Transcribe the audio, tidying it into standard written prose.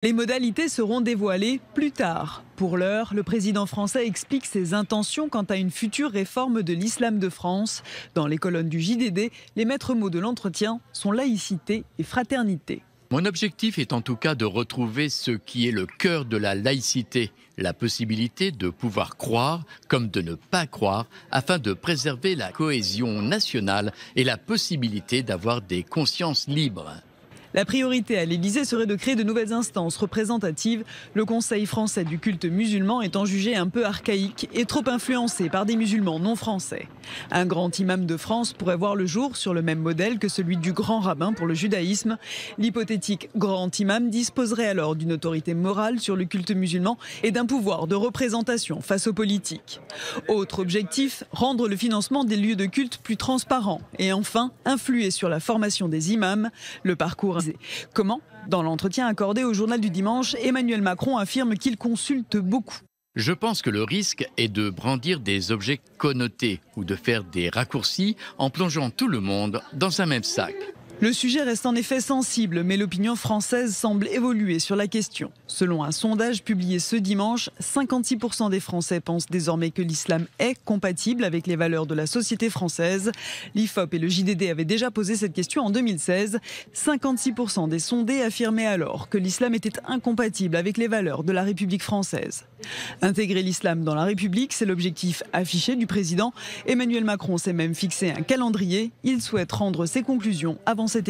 Les modalités seront dévoilées plus tard. Pour l'heure, le président français explique ses intentions quant à une future réforme de l'islam de France. Dans les colonnes du JDD, les maîtres mots de l'entretien sont laïcité et fraternité. Mon objectif est en tout cas de retrouver ce qui est le cœur de la laïcité, la possibilité de pouvoir croire comme de ne pas croire afin de préserver la cohésion nationale et la possibilité d'avoir des consciences libres. La priorité à l'Élysée serait de créer de nouvelles instances représentatives, le Conseil français du culte musulman étant jugé un peu archaïque et trop influencé par des musulmans non français. Un grand imam de France pourrait voir le jour sur le même modèle que celui du grand rabbin pour le judaïsme. L'hypothétique grand imam disposerait alors d'une autorité morale sur le culte musulman et d'un pouvoir de représentation face aux politiques. Autre objectif, rendre le financement des lieux de culte plus transparent et enfin influer sur la formation des imams, le parcours. Comment ? Dans l'entretien accordé au journal du dimanche, Emmanuel Macron affirme qu'il consulte beaucoup. Je pense que le risque est de brandir des objets connotés ou de faire des raccourcis en plongeant tout le monde dans un même sac. Le sujet reste en effet sensible, mais l'opinion française semble évoluer sur la question. Selon un sondage publié ce dimanche, 56% des Français pensent désormais que l'islam est compatible avec les valeurs de la société française. L'IFOP et le JDD avaient déjà posé cette question en 2016. 56% des sondés affirmaient alors que l'islam était incompatible avec les valeurs de la République française. Intégrer l'islam dans la République, c'est l'objectif affiché du président. Emmanuel Macron s'est même fixé un calendrier. Il souhaite rendre ses conclusions avant cette